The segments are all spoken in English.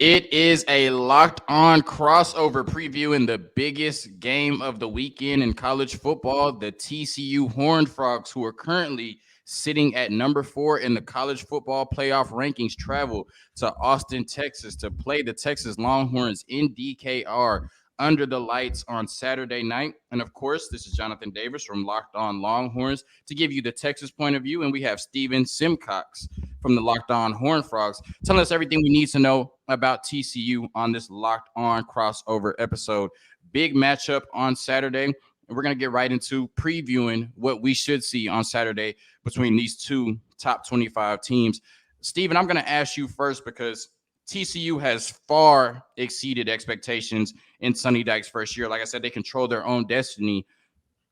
It is a locked on crossover previewing the biggest game of the weekend in college football. The TCU Horned Frogs, who are currently sitting at number 4 in the college football playoff rankings, travel to Austin, Texas to play the Texas Longhorns in DKR under the lights on Saturday night. And of course, this is Jonathan Davis from Locked On Longhorns to give you the Texas point of view. And we have Steven Simcox from the Locked On Horned Frogs telling us everything we need to know about TCU on this Locked On crossover episode. Big matchup on Saturday. And we're going to get right into previewing what we should see on Saturday between these two top 25 teams. Steven, I'm going to ask you first because TCU has far exceeded expectations in Sonny Dykes' first year. Like I said, they control their own destiny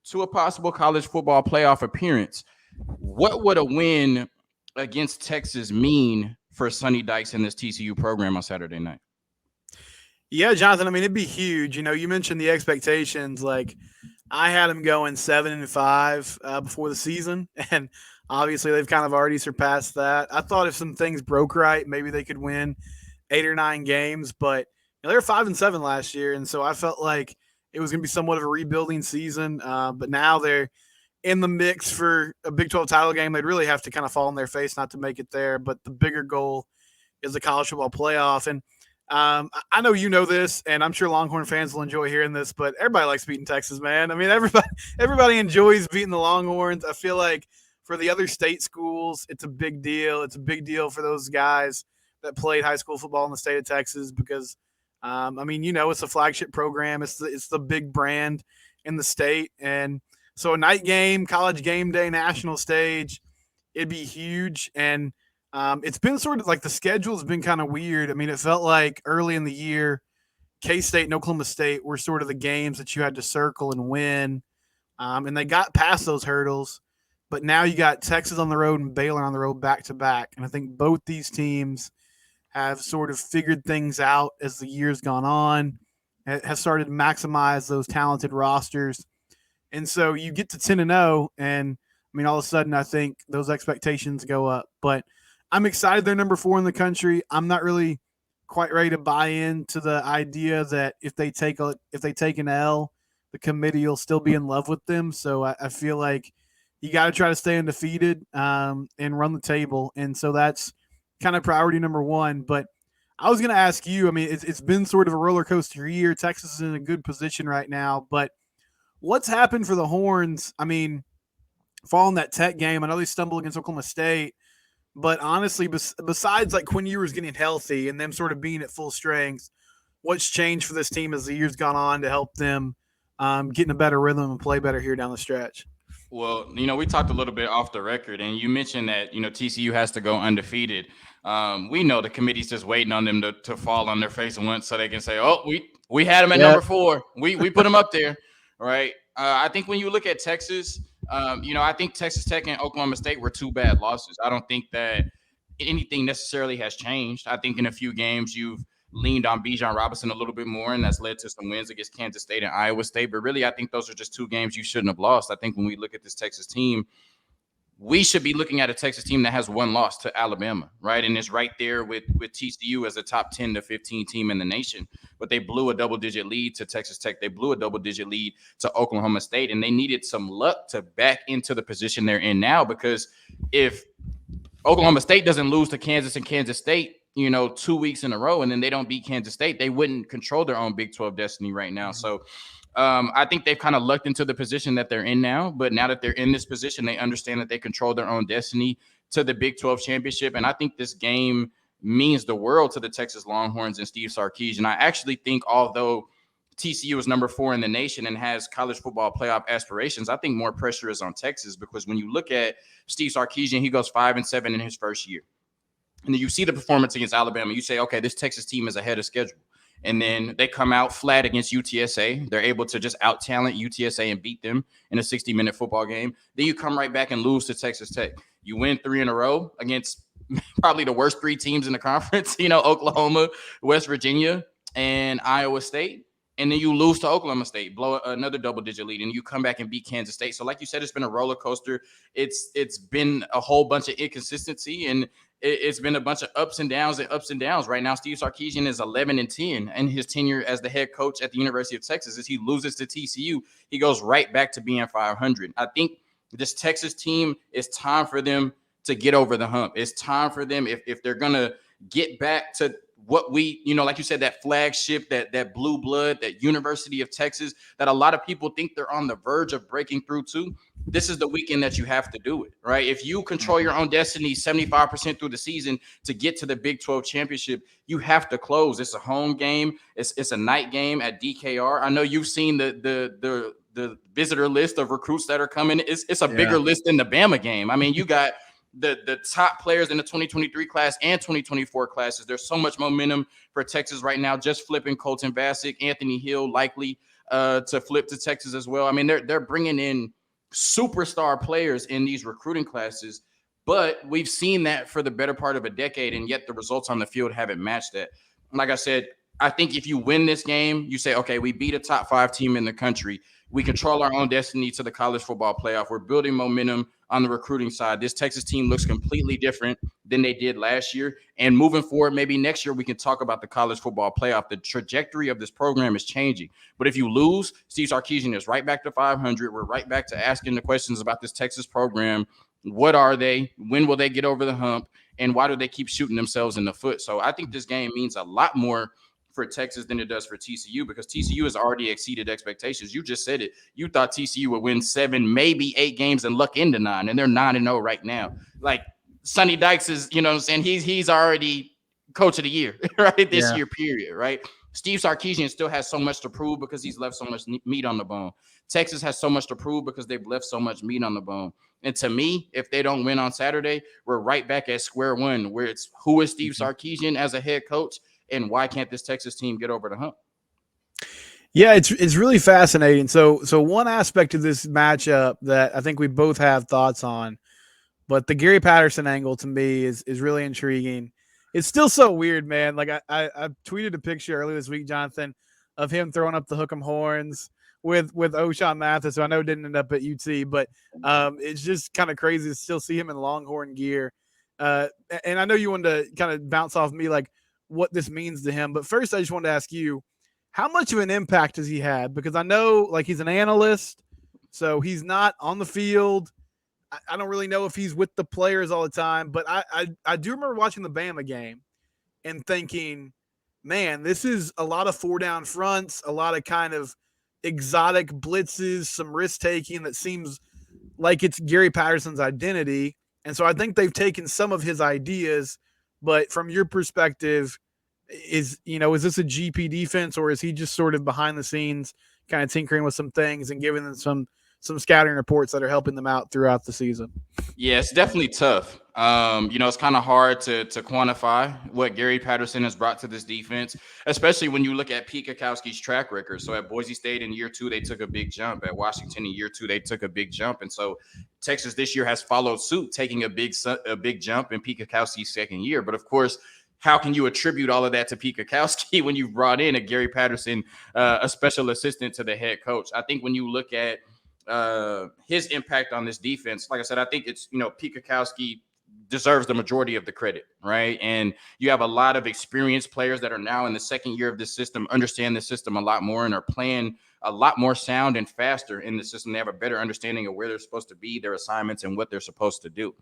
to a possible college football playoff appearance. What would a win against Texas mean for Sonny Dykes in this TCU program on Saturday night? Yeah, Jonathan, I mean, it'd be huge. You mentioned the expectations. Like, I had them going 7-5 before the season, and obviously they've kind of already surpassed that. I thought if some things broke right, maybe they could win 8 or 9 games, but they were 5-7 last year, and so I felt like it was going to be somewhat of a rebuilding season. But now they're in the mix for a Big 12 title game. They'd really have to kind of fall on their face not to make it there, but the bigger goal is the college football playoff. And I know you know this, and I'm sure Longhorn fans will enjoy hearing this, but everybody likes beating Texas, man. I mean, everybody enjoys beating the Longhorns. I feel like for the other state schools, it's a big deal. It's a big deal for those guys that played high school football in the state of Texas because, it's a flagship program. It's the big brand in the state. And so a night game, college game day, national stage, it'd be huge. And it's been sort of like the schedule's been kind of weird. I mean, it felt like early in the year, K-State and Oklahoma State were sort of the games that you had to circle and win. And they got past those hurdles. But now you got Texas on the road and Baylor on the road back to back. And I think both these teams have sort of figured things out as the year's gone on, have started to maximize those talented rosters. And so you get to 10-0, and I mean, all of a sudden, I think those expectations go up. But I'm excited they're number 4 in the country. I'm not really quite ready to buy into the idea that if they take an L, the committee will still be in love with them. So I feel like you got to try to stay undefeated and run the table. And so that's kind of priority number 1. But I was going to ask you, I mean, it's been sort of a roller coaster year. Texas is in a good position right now, but what's happened for the Horns? I mean, following that Tech game, I know they stumbled against Oklahoma State, but honestly, besides like Quinn Ewers getting healthy and them sort of being at full strength, what's changed for this team as the year's gone on to help them get in a better rhythm and play better here down the stretch? Well, we talked a little bit off the record, and you mentioned that, TCU has to go undefeated. We know the committee's just waiting on them to fall on their face and once so they can say, oh, we had them at number 4. We put them up there, right? I think when you look at Texas, I think Texas Tech and Oklahoma State were 2 bad losses. I don't think that anything necessarily has changed. I think in a few games you've leaned on Bijan Robinson a little bit more, and that's led to some wins against Kansas State and Iowa State. But really, I think those are just 2 games you shouldn't have lost. I think when we look at this Texas team, we should be looking at a Texas team that has 1 loss to Alabama, right? And it's right there with TCU as a top 10 to 15 team in the nation. But they blew a double-digit lead to Texas Tech. They blew a double-digit lead to Oklahoma State, and they needed some luck to back into the position they're in now, because if Oklahoma State doesn't lose to Kansas and Kansas State, 2 weeks in a row, and then they don't beat Kansas State, they wouldn't control their own Big 12 destiny right now. So I think they've kind of lucked into the position that they're in now. But now that they're in this position, they understand that they control their own destiny to the Big 12 championship. And I think this game means the world to the Texas Longhorns and Steve Sarkisian. I actually think although TCU is number 4 in the nation and has college football playoff aspirations, I think more pressure is on Texas, because when you look at Steve Sarkisian, he goes 5-7 in his first year. And then you see the performance against Alabama. You say, okay, this Texas team is ahead of schedule. And then they come out flat against UTSA. They're able to just out-talent UTSA and beat them in a 60-minute football game. Then you come right back and lose to Texas Tech. You win 3 in a row against probably the worst 3 teams in the conference, Oklahoma, West Virginia, and Iowa State. And then you lose to Oklahoma State, blow another double-digit lead, and you come back and beat Kansas State. So like you said, it's been a roller coaster. It's been a whole bunch of inconsistency, and it's been a bunch of ups and downs and ups and downs. Right now, Steve Sarkisian is 11-10 in his tenure as the head coach at the University of Texas. As he loses to TCU, he goes right back to being 500. I think this Texas team, it's time for them to get over the hump. It's time for them, if they're going to get back to what we, like you said, that flagship, that blue blood, that University of Texas, that a lot of people think they're on the verge of breaking through to. This is the weekend that you have to do it, right? If you control your own destiny 75% through the season to get to the Big 12 championship, you have to close. It's a home game. It's a night game at DKR. I know you've seen the visitor list of recruits that are coming. It's a bigger list than the Bama game. I mean, you got the top players in the 2023 class and 2024 classes. There's so much momentum for Texas right now. Just flipping Colton Vasek, Anthony Hill likely to flip to Texas as well. I mean, they're bringing in superstar players in these recruiting classes, but we've seen that for the better part of a decade, and yet the results on the field haven't matched that. Like I said, I think if you win this game, you say, okay, we beat a top 5 team in the country. We control our own destiny to the college football playoff. We're building momentum on the recruiting side. This Texas team looks completely different than they did last year. And moving forward, maybe next year we can talk about the college football playoff. The trajectory of this program is changing. But if you lose, Steve Sarkisian is right back to 500. We're right back to asking the questions about this Texas program. What are they? When will they get over the hump? And why do they keep shooting themselves in the foot? So I think this game means a lot more for Texas than it does for TCU, because TCU has already exceeded expectations. You just said it. You thought TCU would win 7, maybe 8 games and luck into 9, and they're 9-0 right now. Like Sonny Dykes is, you know what I'm saying? He's already coach of the year, right? This year, period, right? Steve Sarkisian still has so much to prove because he's left so much meat on the bone. Texas has so much to prove because they've left so much meat on the bone. And to me, if they don't win on Saturday, we're right back at square one, where it's who is Steve Sarkisian as a head coach, and why can't this Texas team get over the hump? Yeah, it's really fascinating. So one aspect of this matchup that I think we both have thoughts on, but the Gary Patterson angle to me is really intriguing. It's still so weird, man. Like I tweeted a picture earlier this week, Jonathan, of him throwing up the hook'em horns with O'Shawn Mathis, who I know didn't end up at UT, but it's just kind of crazy to still see him in Longhorn gear. And I know you wanted to kind of bounce off me like what this means to him. But first, I just wanted to ask you, how much of an impact has he had? Because I know like he's an analyst, so he's not on the field. I don't really know if he's with the players all the time, but I do remember watching the Bama game and thinking, man, this is a lot of 4-down fronts, a lot of kind of exotic blitzes, some risk taking that seems like it's Gary Patterson's identity. And so I think they've taken some of his ideas. But from your perspective, is this a GP defense, or is he just sort of behind the scenes kind of tinkering with some things and giving them some scouting reports that are helping them out throughout the season? Yeah, it's definitely tough. It's kind of hard to quantify what Gary Patterson has brought to this defense, especially when you look at Pete Kakowski's track record. So at Boise State in year 2, they took a big jump. At Washington in year 2, they took a big jump. And so Texas this year has followed suit, taking a big jump in Pete Kakowski's second year. But of course, how can you attribute all of that to Pete Kakowski when you've brought in a Gary Patterson, a special assistant to the head coach? I think when you look at his impact on this defense, like I said, I think it's, Pete Kakowski deserves the majority of the credit, right? And you have a lot of experienced players that are now in the second year of this system, understand the system a lot more, and are playing a lot more sound and faster in the system. They have a better understanding of where they're supposed to be, their assignments, and what they're supposed to do.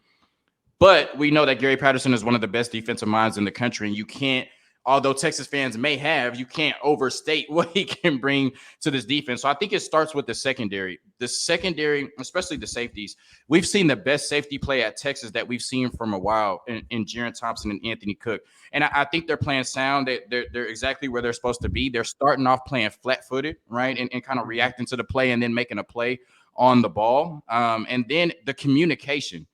But we know that Gary Patterson is one of the best defensive minds in the country, and you can't, although Texas fans may have, you can't overstate what he can bring to this defense. So I think it starts with the secondary. The secondary, especially the safeties. We've seen the best safety play at Texas that we've seen from a while in Jaron Thompson and Anthony Cook. And I think they're playing sound. They're exactly where they're supposed to be. They're starting off playing flat-footed, right, and kind of reacting to the play and then making a play on the ball. And then the communication.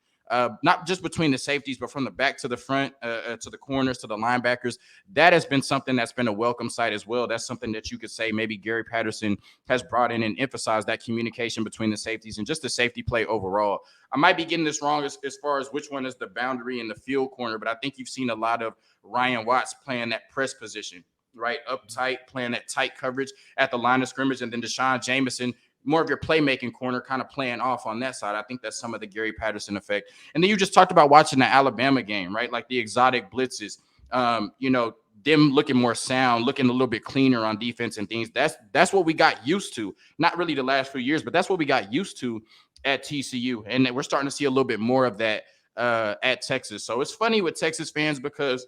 Not just between the safeties, but from the back to the front, to the corners, to the linebackers. That has been something that's been a welcome sight as well. That's something that you could say maybe Gary Patterson has brought in and emphasized, that communication between the safeties and just the safety play overall. I might be getting this wrong as far as which one is the boundary and the field corner, but I think you've seen a lot of Ryan Watts playing that press position, right? Up tight, playing that tight coverage at the line of scrimmage, and then Deshaun Jameson more of your playmaking corner, kind of playing off on that side. I think that's some of the Gary Patterson effect. And then you just talked about watching the Alabama game, right? Like the exotic blitzes, them looking more sound, looking a little bit cleaner on defense and things. That's what we got used to. Not really the last few years, but that's what we got used to at TCU. And we're starting to see a little bit more of that at Texas. So it's funny with Texas fans because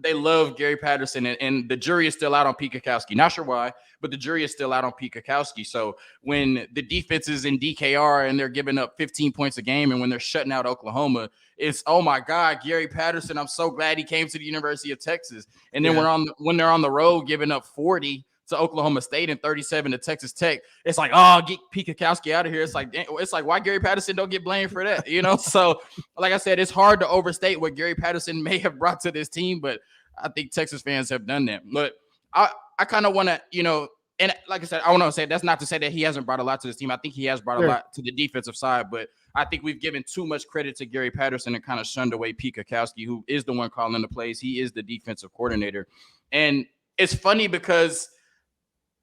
they love Gary Patterson, and the jury is still out on Pete Kwiatkowski. Not sure why, but the jury is still out on Pete Kwiatkowski. So when the defense is in DKR and they're giving up 15 points a game, and when they're shutting out Oklahoma, it's, oh my God, Gary Patterson, I'm so glad he came to the University of Texas. And then when they're on the road giving up 40 to Oklahoma State and 37 to Texas Tech, it's like, oh, get Pete Kwiatkowski out of here. It's like why Gary Patterson don't get blamed for that, So, like I said, it's hard to overstate what Gary Patterson may have brought to this team, but I think Texas fans have done that. But I kind of want to, and like I said, I want to say that's not to say that he hasn't brought a lot to this team. I think he has brought a lot to the defensive side, but I think we've given too much credit to Gary Patterson and kind of shunned away Pete Kwiatkowski, who is the one calling the plays. He is the defensive coordinator. And it's funny because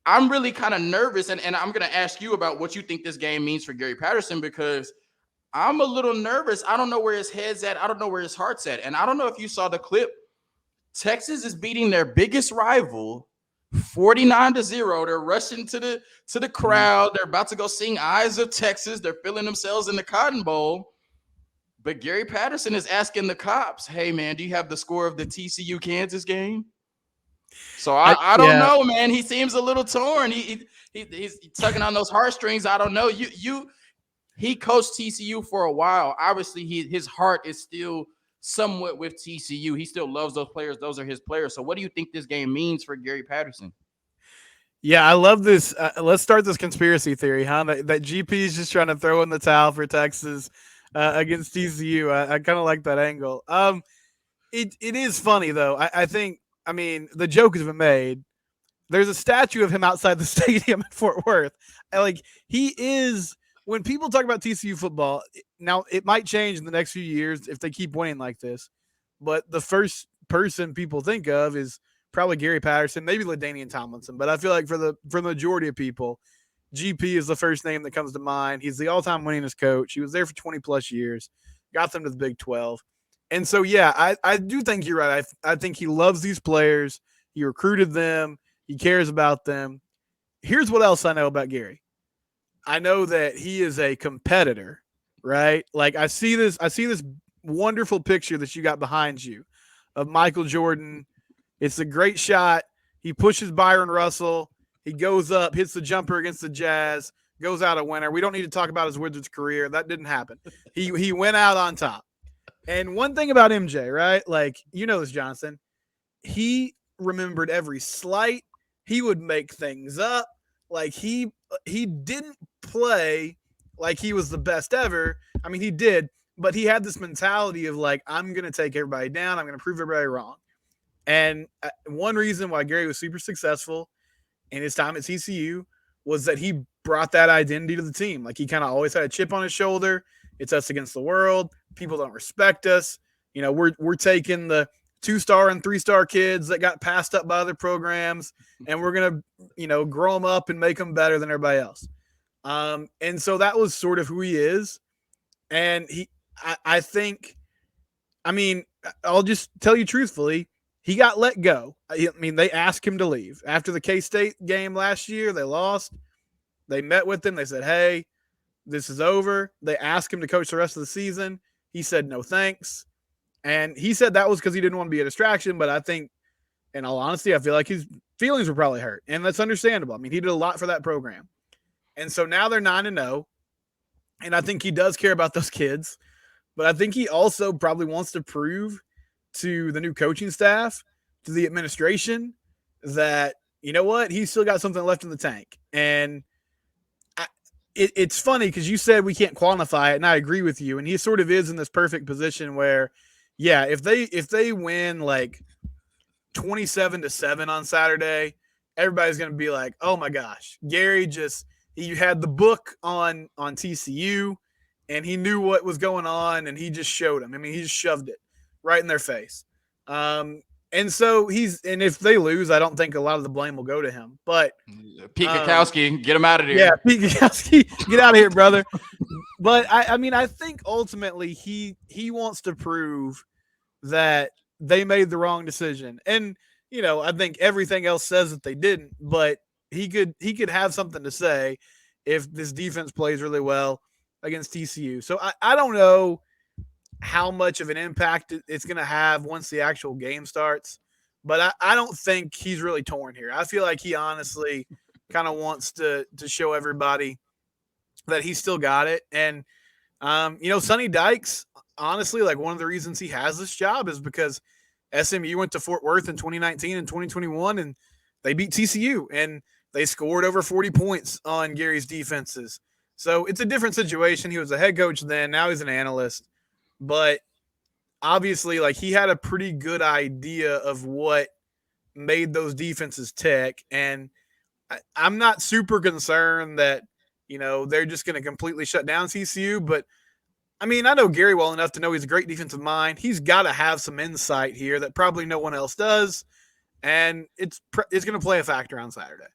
I'm really kind of nervous, and I'm going to ask you about what you think this game means for Gary Patterson, because I'm a little nervous. I don't know where his head's at. I don't know where his heart's at. And I don't know if you saw the clip. Texas is beating their biggest rival 49-0. They're rushing to the crowd. They're about to go sing Eyes of Texas. They're feeling themselves in the Cotton Bowl. But Gary Patterson is asking the cops, hey, man, do you have the score of the TCU Kansas game? So I don't know, man. He seems a little torn. He's tugging on those heartstrings. I don't know. He coached TCU for a while. Obviously, his heart is still somewhat with TCU. He still loves those players. Those are his players. So what do you think this game means for Gary Patterson? Yeah, I love this. Let's start this conspiracy theory, huh? That GP is just trying to throw in the towel for Texas against TCU. I kind of like that angle. It is funny, though. I think, the joke has been made. There's a statue of him outside the stadium in Fort Worth. He is, when people talk about TCU football, now it might change in the next few years if they keep winning like this, but the first person people think of is probably Gary Patterson, maybe LaDainian Tomlinson. But I feel like for the majority of people, GP is the first name that comes to mind. He's the all-time winningest coach. He was there for 20-plus years, got them to the Big 12. And so, yeah, I do think you're right. I think he loves these players. He recruited them. He cares about them. Here's what else I know about Gary. I know that he is a competitor, right? Like I see this wonderful picture that you got behind you of Michael Jordan. It's a great shot. He pushes Byron Russell. He goes up, hits the jumper against the Jazz, goes out a winner. We don't need to talk about his Wizards career. That didn't happen. He went out on top. And one thing about MJ, right? Like, you know this, Johnson. He remembered every slight. He would make things up. Like he didn't play like he was the best ever. I mean, he did, but he had this mentality of like, I'm going to take everybody down. I'm going to prove everybody wrong. And one reason why Gary was super successful in his time at TCU was that he brought that identity to the team. Like he kind of always had a chip on his shoulder. It's us against the world. People don't respect us. We're taking the 2-star and 3-star kids that got passed up by other programs, and we're going to, grow them up and make them better than everybody else. And so that was sort of who he is. And I think, I'll just tell you truthfully, he got let go. They asked him to leave. After the K-State game last year, they lost. They met with him. They said, hey, this is over. They asked him to coach the rest of the season. He said, no, thanks. And he said that was because he didn't want to be a distraction. But I think, in all honesty, I feel like his feelings were probably hurt. And that's understandable. He did a lot for that program. And so now they're 9-0. And I think he does care about those kids. But I think he also probably wants to prove to the new coaching staff, to the administration, that, you know what, he's still got something left in the tank. And it's funny because you said we can't quantify it, and I agree with you. And he sort of is in this perfect position where, yeah, if they win like 27-7 on Saturday, everybody's going to be like, oh my gosh, Gary he had the book on TCU, and he knew what was going on, and he just showed them. He just shoved it right in their face. And so and if they lose, I don't think a lot of the blame will go to him. But Pete Kakowski, get him out of yeah, there. Pete Gajowski, get out of here, brother. But I mean, I think ultimately he wants to prove that they made the wrong decision. And I think everything else says that they didn't, but he could have something to say if this defense plays really well against TCU. So I don't know how much of an impact it's going to have once the actual game starts, but I don't think he's really torn here. I feel like he honestly kind of wants to show everybody that he still got it. And Sonny Dykes, honestly, like one of the reasons he has this job is because SMU went to Fort Worth in 2019 and 2021, and they beat TCU, and they scored over 40 points on Gary's defenses. So it's a different situation. He was a head coach then. Now he's an analyst. But obviously, like, he had a pretty good idea of what made those defenses tick. And I'm not super concerned that, they're just going to completely shut down TCU. But I mean, I know Gary well enough to know he's a great defensive mind. He's got to have some insight here that probably no one else does, and it's going to play a factor on Saturday.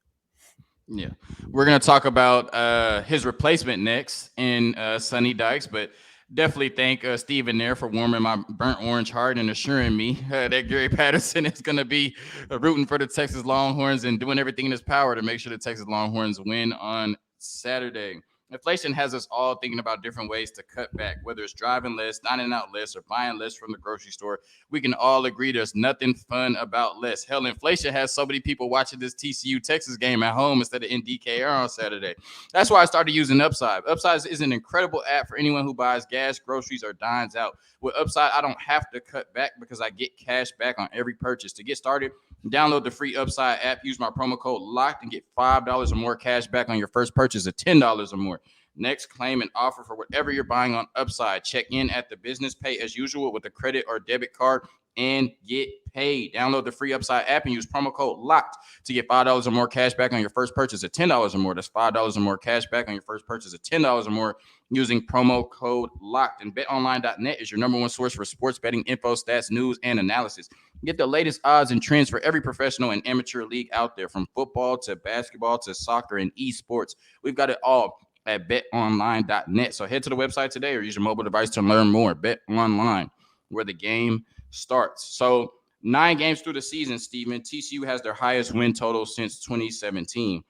Yeah, we're going to talk about his replacement next in Sonny Dykes, but definitely thank Steven there for warming my burnt orange heart and assuring me that Gary Patterson is going to be rooting for the Texas Longhorns and doing everything in his power to make sure the Texas Longhorns win on Saturday. Inflation has us all thinking about different ways to cut back, whether it's driving less, dining out less, or buying less from the grocery store. We can all agree there's nothing fun about less. Hell, inflation has so many people watching this TCU Texas game at home instead of in DKR on Saturday. That's why I started using Upside. Upside is an incredible app for anyone who buys gas, groceries, or dines out. With Upside, I don't have to cut back because I get cash back on every purchase. To get started, download the free Upside app, use my promo code LOCKED, and get $5 or more cash back on your first purchase of $10 or more. Next, claim an offer for whatever you're buying on Upside. Check in at the business pay as usual with a credit or debit card and get paid. Download the free Upside app and use promo code LOCKED to get $5 or more cash back on your first purchase of $10 or more. That's $5 or more cash back on your first purchase of $10 or more using promo code LOCKED. And betonline.net is your number one source for sports betting info, stats, news, and analysis. Get the latest odds and trends for every professional and amateur league out there, from football to basketball to soccer and esports. We've got it all at betonline.net. So head to the website today or use your mobile device to learn more. Bet Online, where the game starts. So 9 games through the season, Steven, TCU has their highest win total since 2017.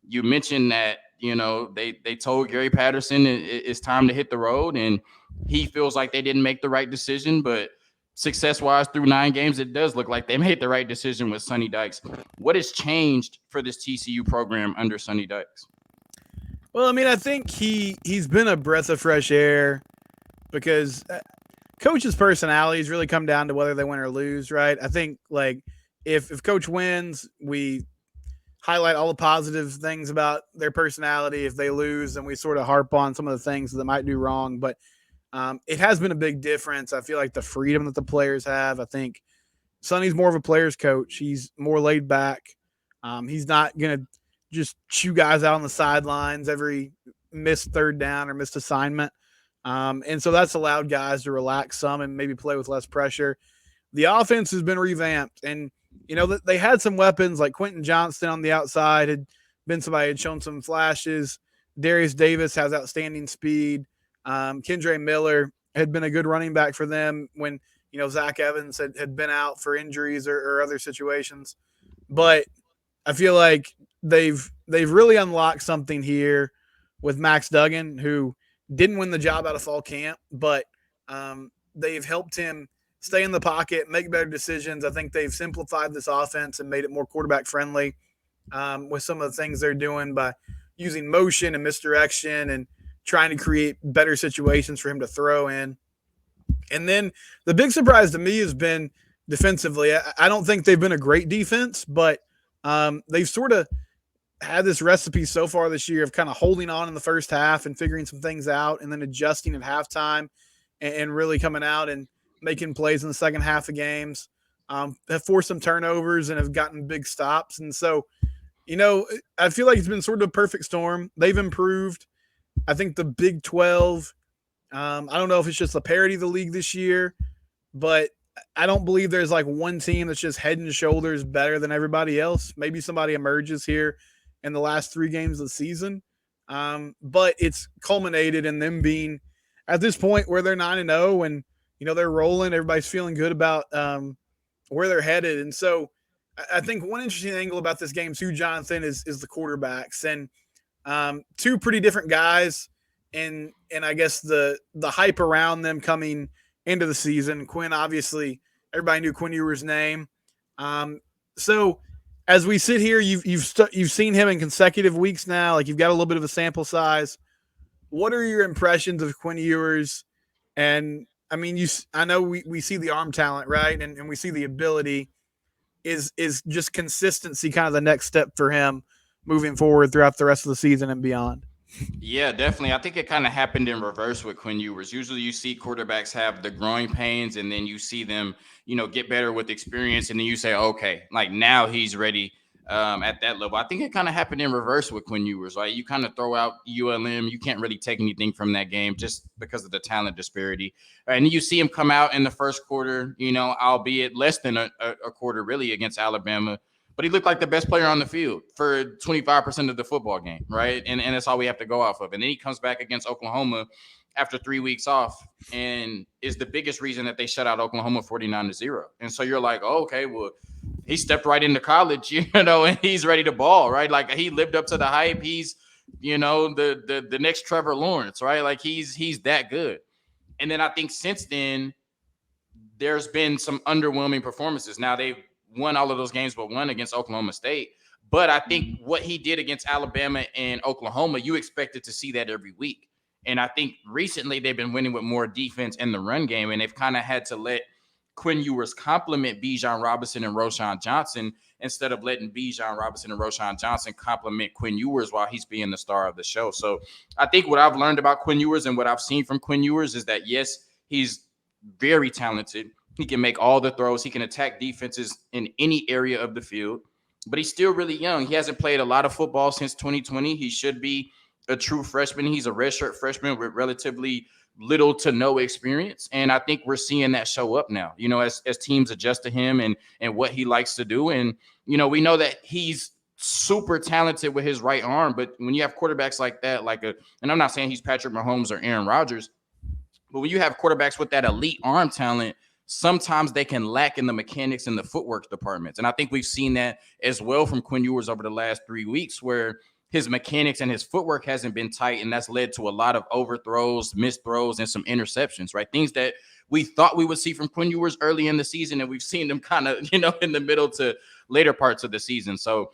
You mentioned that, they told Gary Patterson it's time to hit the road, and he feels like they didn't make the right decision. But success-wise, through 9 games, it does look like they made the right decision with Sonny Dykes. What has changed for this TCU program under Sonny Dykes? Well, I mean, I think he's been a breath of fresh air because coach's personalities really come down to whether they win or lose, right? I think, like, if coach wins, we highlight all the positive things about their personality. If they lose, then we sort of harp on some of the things that they might do wrong. But it has been a big difference. I feel like the freedom that the players have. I think Sonny's more of a player's coach. He's more laid back. He's not going to just chew guys out on the sidelines every missed third down or missed assignment. And so that's allowed guys to relax some and maybe play with less pressure. The offense has been revamped, and they had some weapons like Quintin Johnston on the outside had been somebody had shown some flashes. Darius Davis has outstanding speed. Kendre Miller had been a good running back for them when Zach Evans had been out for injuries or other situations. But I feel like they've really unlocked something here with Max Duggan, who didn't win the job out of fall camp, but they've helped him stay in the pocket, make better decisions. I think they've simplified this offense and made it more quarterback friendly with some of the things they're doing by using motion and misdirection and trying to create better situations for him to throw in. And then the big surprise to me has been defensively. I don't think they've been a great defense, but they've sort of had this recipe so far this year of kind of holding on in the first half and figuring some things out and then adjusting at halftime and really coming out and making plays in the second half of games. Have forced some turnovers and have gotten big stops. And so, I feel like it's been sort of a perfect storm. They've improved. I think the Big 12, I don't know if it's just the parity of the league this year, but I don't believe there's like one team that's just head and shoulders better than everybody else. Maybe somebody emerges here in the last 3 games of the season. But it's culminated in them being at this point where they're 9-0 and, they're rolling. Everybody's feeling good about where they're headed. And so I think one interesting angle about this game too, Jonathan, is the quarterbacks. And two pretty different guys, and I guess the hype around them coming into the season. Quinn, obviously, everybody knew Quinn Ewers' name. So as we sit here, you've seen him in consecutive weeks now. Like, you've got a little bit of a sample size. What are your impressions of Quinn Ewers? And I mean, I know we see the arm talent, right, and we see the ability. Is just consistency kind of the next step for him moving forward throughout the rest of the season and beyond? Yeah, definitely. I think it kind of happened in reverse with Quinn Ewers. Usually you see quarterbacks have the growing pains and then you see them, get better with experience. And then you say, okay, like now he's ready at that level. I think it kind of happened in reverse with Quinn Ewers, right? You kind of throw out ULM. You can't really take anything from that game just because of the talent disparity. And you see him come out in the first quarter, albeit less than a quarter really against Alabama. But he looked like the best player on the field for 25% of the football game, right? And that's all we have to go off of. And then he comes back against Oklahoma after 3 weeks off and is the biggest reason that they shut out Oklahoma 49-0. And so you're like, oh, okay, well, he stepped right into college, and he's ready to ball, right? Like, he lived up to the hype. He's, the next Trevor Lawrence, right? Like, he's that good. And then I think since then, there's been some underwhelming performances. Now, they've won all of those games, but one against Oklahoma State. But I think what he did against Alabama and Oklahoma, you expected to see that every week. And I think recently they've been winning with more defense in the run game, and they've kind of had to let Quinn Ewers complement Bijan Robinson and Roschon Johnson instead of letting Bijan Robinson and Roschon Johnson complement Quinn Ewers while he's being the star of the show. So I think what I've learned about Quinn Ewers and what I've seen from Quinn Ewers is that, yes, he's very talented. He can make all the throws. He can attack defenses in any area of the field, but he's still really young. He hasn't played a lot of football since 2020. He should be a true freshman. He's a redshirt freshman with relatively little to no experience. And I think we're seeing that show up now, as teams adjust to him and what he likes to do. And, we know that he's super talented with his right arm, but when you have quarterbacks like that, and I'm not saying he's Patrick Mahomes or Aaron Rodgers, but when you have quarterbacks with that elite arm talent, sometimes they can lack in the mechanics and the footwork departments. And I think we've seen that as well from Quinn Ewers over the last 3 weeks, where his mechanics and his footwork hasn't been tight, and that's led to a lot of overthrows, missed throws, and some interceptions, right? Things that we thought we would see from Quinn Ewers early in the season, and we've seen them kind of, in the middle to later parts of the season. So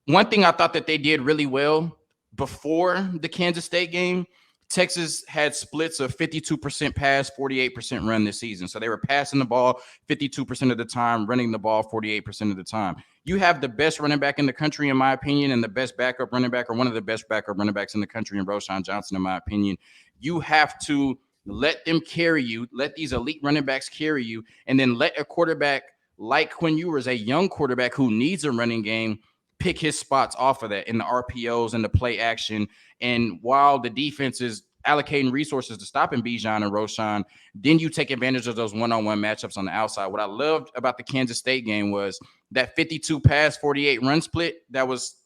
one thing I thought that they did really well before the Kansas State game, Texas had splits of 52% pass, 48% run this season. So they were passing the ball 52% of the time, running the ball 48% of the time. You have the best running back in the country, in my opinion, and the best backup running back, or one of the best backup running backs in the country, in Roschon Johnson, in my opinion. You have to let them carry you, let these elite running backs carry you, and then let a quarterback like Quinn Ewers, a young quarterback who needs a running game, pick his spots off of that in the RPOs and the play action. And while the defense is allocating resources to stopping Bijan and Roschon, then you take advantage of those one-on-one matchups on the outside. What I loved about the Kansas State game was that 52 pass, 48 run split that was,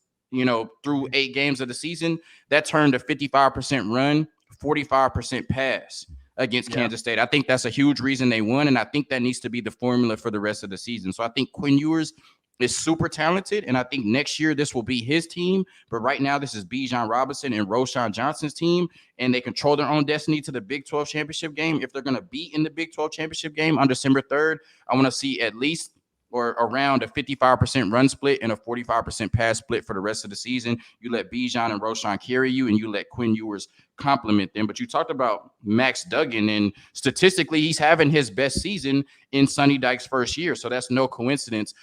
through 8 games of the season, that turned to 55% run, 45% pass against Kansas State. I think that's a huge reason they won, and I think that needs to be the formula for the rest of the season. So I think Quinn Ewers is super talented, and I think next year this will be his team. But right now, this is Bijan Robinson and Roschon Johnson's team, and they control their own destiny to the Big 12 championship game. If they're going to be in the Big 12 championship game on December 3rd, I want to see at least or around a 55% run split and a 45% pass split for the rest of the season. You let Bijan and Roschon carry you, and you let Quinn Ewers complement them. But you talked about Max Duggan, and statistically, he's having his best season in Sonny Dykes' first year, so that's no coincidence.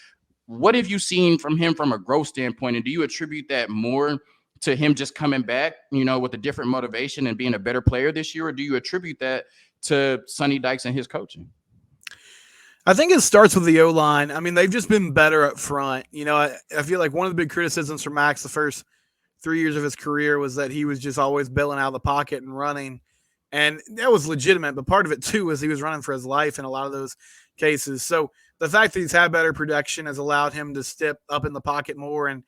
What have you seen from him from a growth standpoint, and do you attribute that more to him just coming back, with a different motivation and being a better player this year, or do you attribute that to Sonny Dykes and his coaching? I think it starts with the O-line. I mean, they've just been better up front. I feel like one of the big criticisms for Max the first 3 years of his career was that he was just always bailing out of the pocket and running. And that was legitimate, but part of it too was he was running for his life in a lot of those cases. So the fact that he's had better production has allowed him to step up in the pocket more and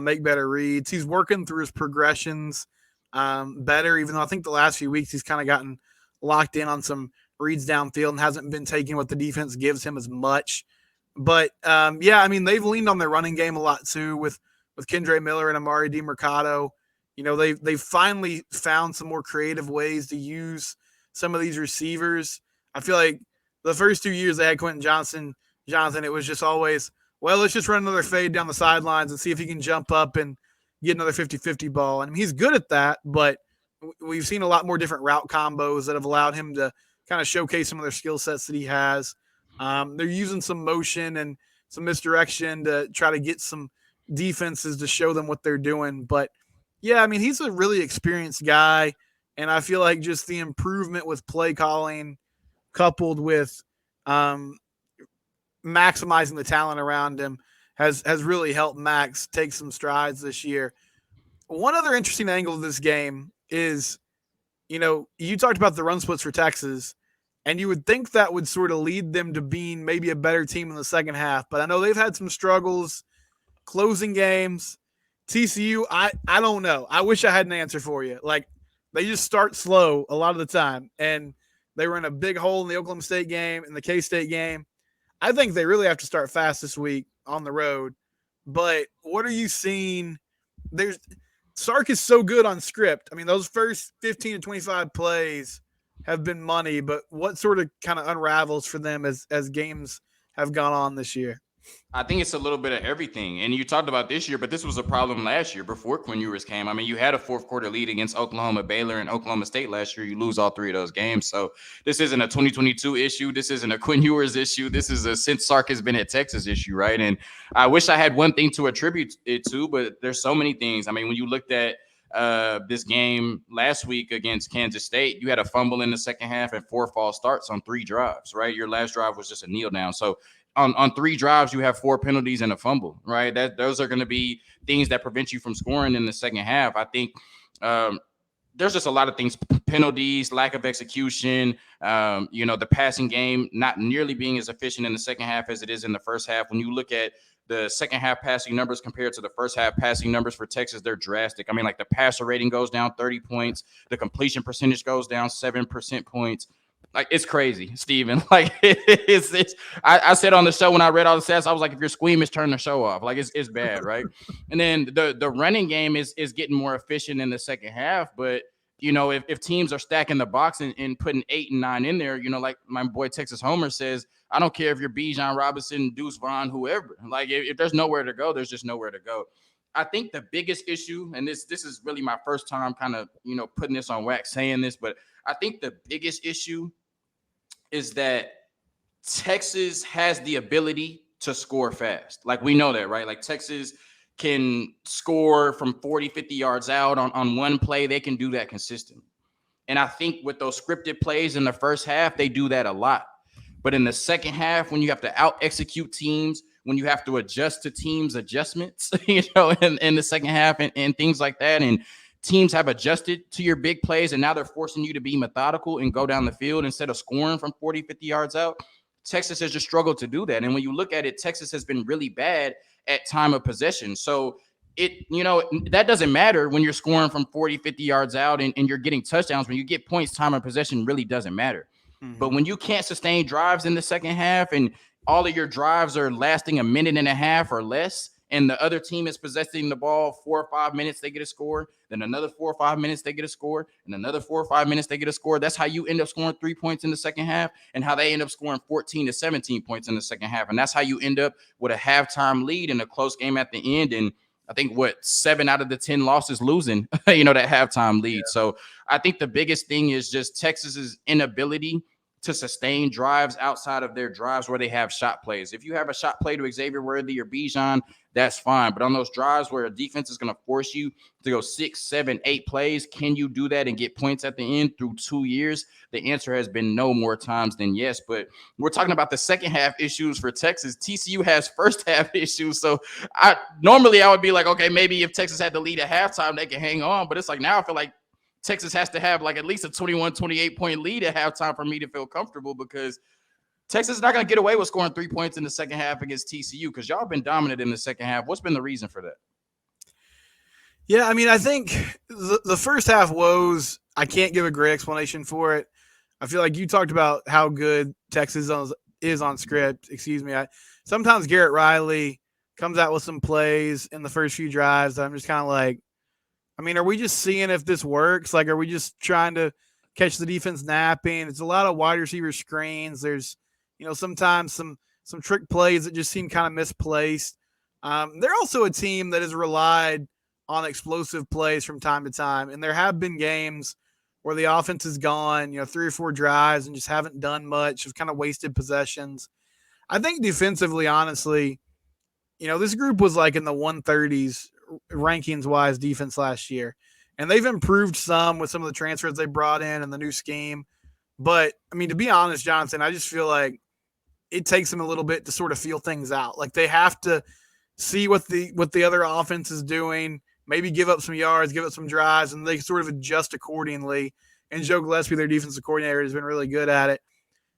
make better reads. He's working through his progressions better, even though I think the last few weeks he's kind of gotten locked in on some reads downfield and hasn't been taking what the defense gives him as much. But yeah, I mean, they've leaned on their running game a lot too with Kendre Miller and Amari DiMercado. You know, they've finally found some more creative ways to use some of these receivers. I feel like the first 2 years they had Quintin Johnston, it was just always, well, let's just run another fade down the sidelines and see if he can jump up and get another 50-50 ball. And I mean, he's good at that, but we've seen a lot more different route combos that have allowed him to kind of showcase some of their skill sets that he has. They're using some motion and some misdirection to try to get some defenses to show them what they're doing. But yeah, I mean, he's a really experienced guy. And I feel like just the improvement with play calling coupled with maximizing the talent around him has really helped Max take some strides this year. One other interesting angle of this game is, you know, you talked about the run splits for Texas, and you would think that would sort of lead them to being maybe a better team in the second half. But I know they've had some struggles closing games. TCU, I don't know. I wish I had an answer for you. Like, they just start slow a lot of the time, and they were in a big hole in the Oklahoma State game and the K-State game. I think they really have to start fast this week on the road. But what are you seeing? Sark is so good on script. I mean, those first 15 to 25 plays have been money, but what sort of kind of unravels for them as games have gone on this year? I think it's a little bit of everything. And you talked about this year, but this was a problem last year before Quinn Ewers came. I mean, you had a fourth quarter lead against Oklahoma, Baylor, and Oklahoma State last year. You lose all three of those games. So this isn't a 2022 issue. This isn't a Quinn Ewers issue. This is a since Sark has been at Texas issue, right? And I wish I had one thing to attribute it to, but there's so many things. I mean, when you looked at this game last week against Kansas State, you had a fumble in the second half and 4 false starts on 3 drives, right? Your last drive was just a kneel down. So on 3 drives, you have 4 penalties and a fumble, right? Those are going to be things that prevent you from scoring in the second half. I think there's just a lot of things, penalties, lack of execution, the passing game not nearly being as efficient in the second half as it is in the first half. When you look at the second half passing numbers compared to the first half passing numbers for Texas, they're drastic. I mean, like the passer rating goes down 30 points. The completion percentage goes down 7% points. Like, it's crazy, Steven. Like, I said on the show when I read all the stats, I was like, if you're squeamish, turn the show off. Like, it's bad, right? And then the running game is getting more efficient in the second half. But, if teams are stacking the box and putting 8 and 9 in there, like my boy Texas Homer says, I don't care if you're Bijan Robinson, Deuce Vaughn, whoever. Like, if there's nowhere to go, there's just nowhere to go. I think the biggest issue, and this is really my first time kind of, putting this on wax saying this, but I think the biggest issue is that Texas has the ability to score fast. Like, we know that, right? Like, Texas can score from 40, 50 yards out on one play. They can do that consistently. And I think with those scripted plays in the first half, they do that a lot. But in the second half, when you have to out-execute teams, when you have to adjust to teams' adjustments, in the second half and things like that, and teams have adjusted to your big plays, and now they're forcing you to be methodical and go down the field instead of scoring from 40, 50 yards out. Texas has just struggled to do that. And when you look at it, Texas has been really bad at time of possession. So that doesn't matter when you're scoring from 40, 50 yards out and you're getting touchdowns. When you get points, time of possession really doesn't matter. Mm-hmm. But when you can't sustain drives in the second half and all of your drives are lasting a minute and a half or less, and the other team is possessing the ball 4 or 5 minutes, they get a score. Then another 4 or 5 minutes, they get a score. And another 4 or 5 minutes, they get a score. That's how you end up scoring 3 points in the second half, and how they end up scoring 14 to 17 points in the second half. And that's how you end up with a halftime lead and a close game at the end. And I think 7 out of the 10 losses losing, that halftime lead. Yeah. So I think the biggest thing is just Texas's inability to sustain drives outside of their drives where they have shot plays. If you have a shot play to Xavier Worthy or Bijan, that's fine. But on those drives where a defense is going to force you to go 6, 7, 8 plays, can you do that and get points at the end through 2 years? The answer has been no more times than yes. But we're talking about the second half issues for Texas. TCU has first half issues. So normally I would be like, okay, maybe if Texas had the lead at halftime, they can hang on. But it's like now I feel like Texas has to have like at least a 21, 28 point lead at halftime for me to feel comfortable, because Texas is not going to get away with scoring 3 points in the second half against TCU because y'all been dominant in the second half. What's been the reason for that? Yeah, I mean, I think the first half woes, I can't give a great explanation for it. I feel like you talked about how good Texas is on script. Excuse me. Sometimes Garrett Riley comes out with some plays in the first few drives that I'm just kind of like, I mean, are we just seeing if this works? Like, are we just trying to catch the defense napping? It's a lot of wide receiver screens. There's, sometimes some trick plays that just seem kind of misplaced. They're also a team that has relied on explosive plays from time to time, and there have been games where the offense has gone, 3 or 4 drives and just haven't done much, have kind of wasted possessions. I think defensively, honestly, this group was like in the 130s rankings-wise defense last year, and they've improved some with some of the transfers they brought in and the new scheme. But, I mean, to be honest, Johnson, I just feel like it takes them a little bit to sort of feel things out. Like they have to see what the other offense is doing, maybe give up some yards, give up some drives, and they sort of adjust accordingly. And Joe Gillespie, their defensive coordinator, has been really good at it.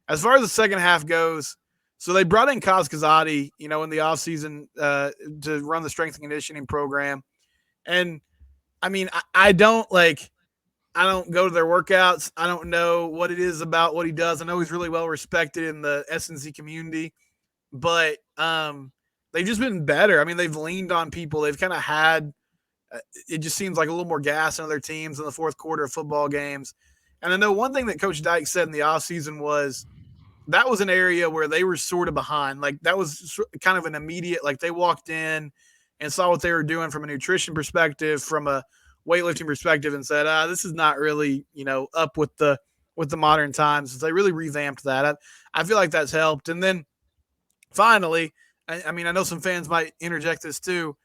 As far as the second half goes, so they brought in Kaz Kazadi, in the offseason to run the strength and conditioning program. And, I mean, I don't go to their workouts. I don't know what it is about what he does. I know he's really well respected in the SNC community, but they've just been better. I mean, they've leaned on people. They've kind of had it just seems like a little more gas in other teams in the fourth quarter of football games. And I know one thing that Coach Dykes said in the offseason was that was an area where they were sort of behind. Like that was kind of an immediate, like they walked in and saw what they were doing from a nutrition perspective, from a weightlifting perspective, and said, this is not really, up with the modern times. So they really revamped that. I feel like that's helped. And then finally, I mean, I know some fans might interject this too.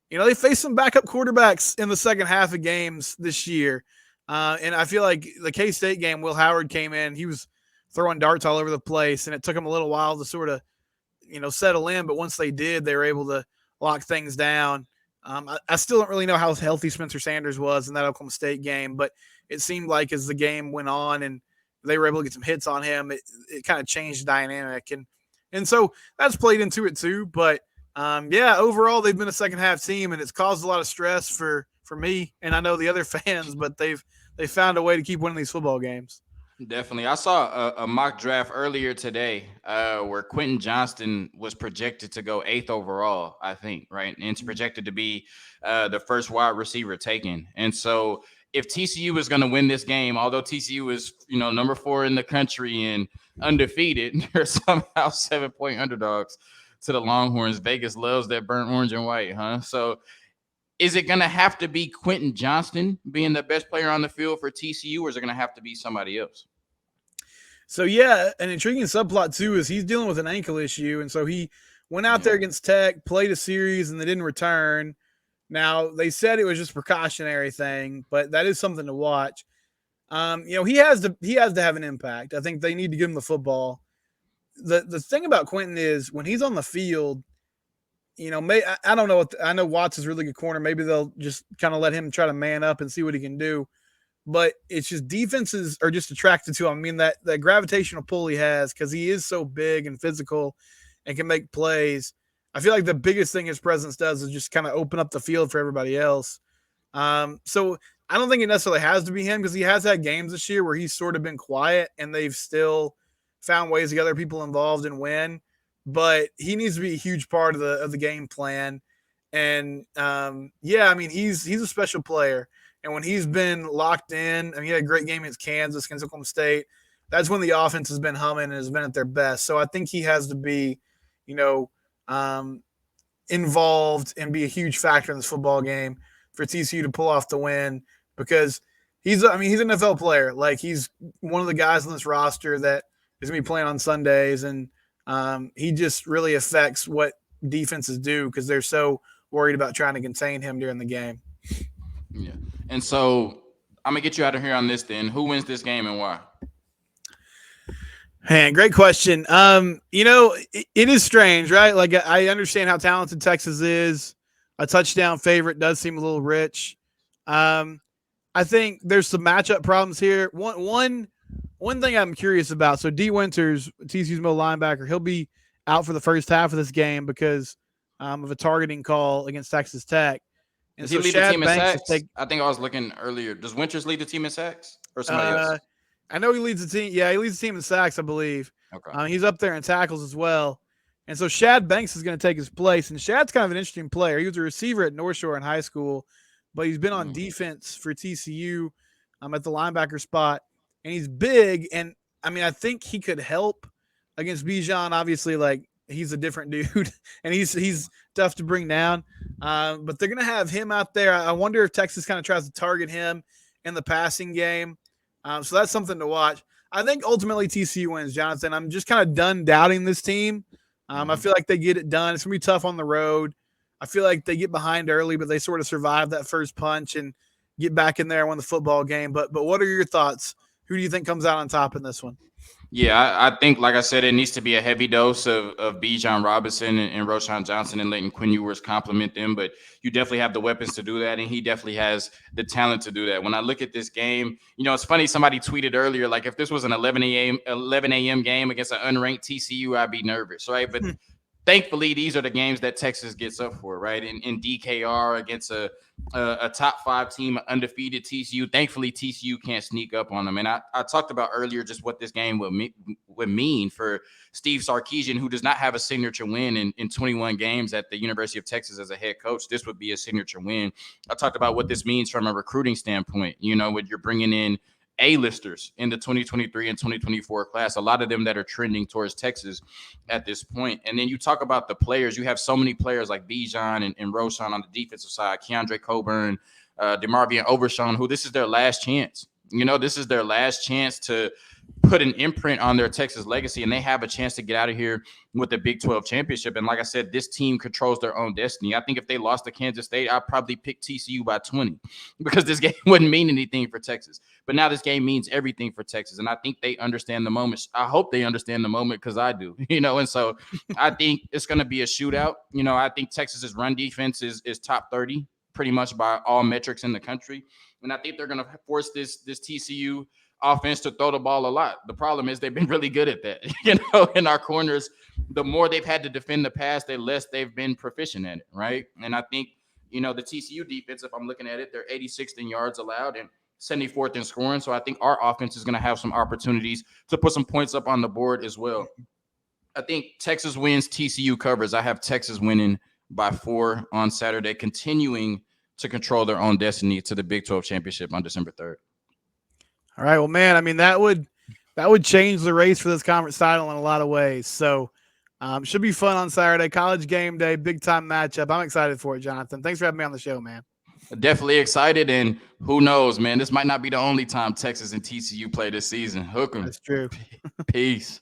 They faced some backup quarterbacks in the second half of games this year. And I feel like the K-State game, Will Howard came in. He was throwing darts all over the place, and it took him a little while to sort of, settle in. But once they did, they were able to lock things down. I still don't really know how healthy Spencer Sanders was in that Oklahoma State game, but it seemed like as the game went on and they were able to get some hits on him, it kind of changed the dynamic. And so that's played into it too. But overall, they've been a second half team, and it's caused a lot of stress for me and I know the other fans, but they've found a way to keep winning these football games. Definitely. I saw a mock draft earlier today where Quintin Johnston was projected to go 8th overall, I think, right? And it's projected to be the first wide receiver taken. And so if TCU is going to win this game, although TCU is, number 4 in the country and undefeated, they're somehow 7-point underdogs to the Longhorns. Vegas loves that burnt orange and white, huh? So is it going to have to be Quintin Johnston being the best player on the field for TCU, or is it going to have to be somebody else? So, yeah, an intriguing subplot, too, is he's dealing with an ankle issue. And so he went out there against Tech, played a series, and they didn't return. Now, they said it was just a precautionary thing, but that is something to watch. He has to have an impact. I think they need to give him the football. The thing about Quintin is when he's on the field, I don't know. I know Watts is a really good corner. Maybe they'll just kind of let him try to man up and see what he can do. But it's just defenses are just attracted to him. I mean, that gravitational pull he has because he is so big and physical and can make plays. I feel like the biggest thing his presence does is just kind of open up the field for everybody else. So I don't think it necessarily has to be him because he has had games this year where he's sort of been quiet and they've still found ways to get other people involved and win. But he needs to be a huge part of the game plan. And, I mean, he's a special player. And when he's been locked in, he had a great game against Kansas, against Oklahoma State. That's when the offense has been humming and has been at their best. So I think he has to be, involved and be a huge factor in this football game for TCU to pull off the win because he's an NFL player. Like, he's one of the guys on this roster that is going to be playing on Sundays, and he just really affects what defenses do because they're so worried about trying to contain him during the game. Yeah. And so I'm going to get you out of here on this then. Who wins this game and why? Man, great question. It is strange, right? Like, I understand how talented Texas is. A touchdown favorite does seem a little rich. I think there's some matchup problems here. One One thing I'm curious about. So D Winters, TCU's middle linebacker, he'll be out for the first half of this game because of a targeting call against Texas Tech. And Does he so lead the team Shad in Banks is sacks? I think I was looking earlier. Does Winters lead the team in sacks or somebody Uh, else? I know he leads the team. Yeah, he leads the team in sacks, I believe. Okay. He's up there in tackles as well. And so Shad Banks is going to take his place. And Shad's kind of an interesting player. He was a receiver at North Shore in high school, but he's been on defense for TCU at the linebacker spot. And he's big. And I mean, I think he could help against Bijan. Obviously, like he's a different dude, and he's tough to bring down. But they're going to have him out there. I wonder if Texas kind of tries to target him in the passing game. So that's something to watch. I think ultimately TCU wins, Jonathan. I'm just kind of done doubting this team. I feel like they get it done. It's going to be tough on the road. I feel like they get behind early, but they sort of survive that first punch and get back in there and win the football game. But what are your thoughts? Who do you think comes out on top in this one? Yeah, I think, like I said, it needs to be a heavy dose of Bijan Robinson and Roshan Johnson and letting Quinn Ewers complement them. But you definitely have the weapons to do that, and he definitely has the talent to do that. When I look at this game, it's funny. Somebody tweeted earlier, like if this was an 11 a.m. game against an unranked TCU, I'd be nervous, right? But thankfully, these are the games that Texas gets up for, right? In DKR against a top 5 team, undefeated TCU. Thankfully, TCU can't sneak up on them. And I talked about earlier just what this game would mean for Steve Sarkisian, who does not have a signature win in 21 games at the University of Texas as a head coach. This would be a signature win. I talked about what this means from a recruiting standpoint, when you're bringing in A-listers in the 2023 and 2024 class, a lot of them that are trending towards Texas at this point. And then you talk about the players. You have so many players like Bijan and Roshan on the defensive side, Keandre Coburn, DeMarvion Overshawn, who this is their last chance. This is their last chance to put an imprint on their Texas legacy, and they have a chance to get out of here with the Big 12 championship. And like I said, this team controls their own destiny. I think if they lost to Kansas State, I'd probably pick TCU by 20 because this game wouldn't mean anything for Texas. But now this game means everything for Texas, and I think they understand the moment. I hope they understand the moment because I do, and so I think it's going to be a shootout. I think Texas's run defense is top 30 pretty much by all metrics in the country. And I think they're going to force this TCU offense to throw the ball a lot. The problem is they've been really good at that. In our corners, the more they've had to defend the pass, the less they've been proficient at it, right? And I think, the TCU defense, if I'm looking at it, they're 86th in yards allowed and 74th in scoring. So I think our offense is going to have some opportunities to put some points up on the board as well. I think Texas wins, TCU covers. I have Texas winning by 4 on Saturday, continuing to control their own destiny to the Big 12 championship on December 3rd. All right. Well, man, I mean, that would change the race for this conference title in a lot of ways. So should be fun on Saturday. College game day, big time matchup. I'm excited for it, Jonathan. Thanks for having me on the show, man. Definitely excited. And who knows, man, this might not be the only time Texas and TCU play this season. Hook 'em. That's true. Peace.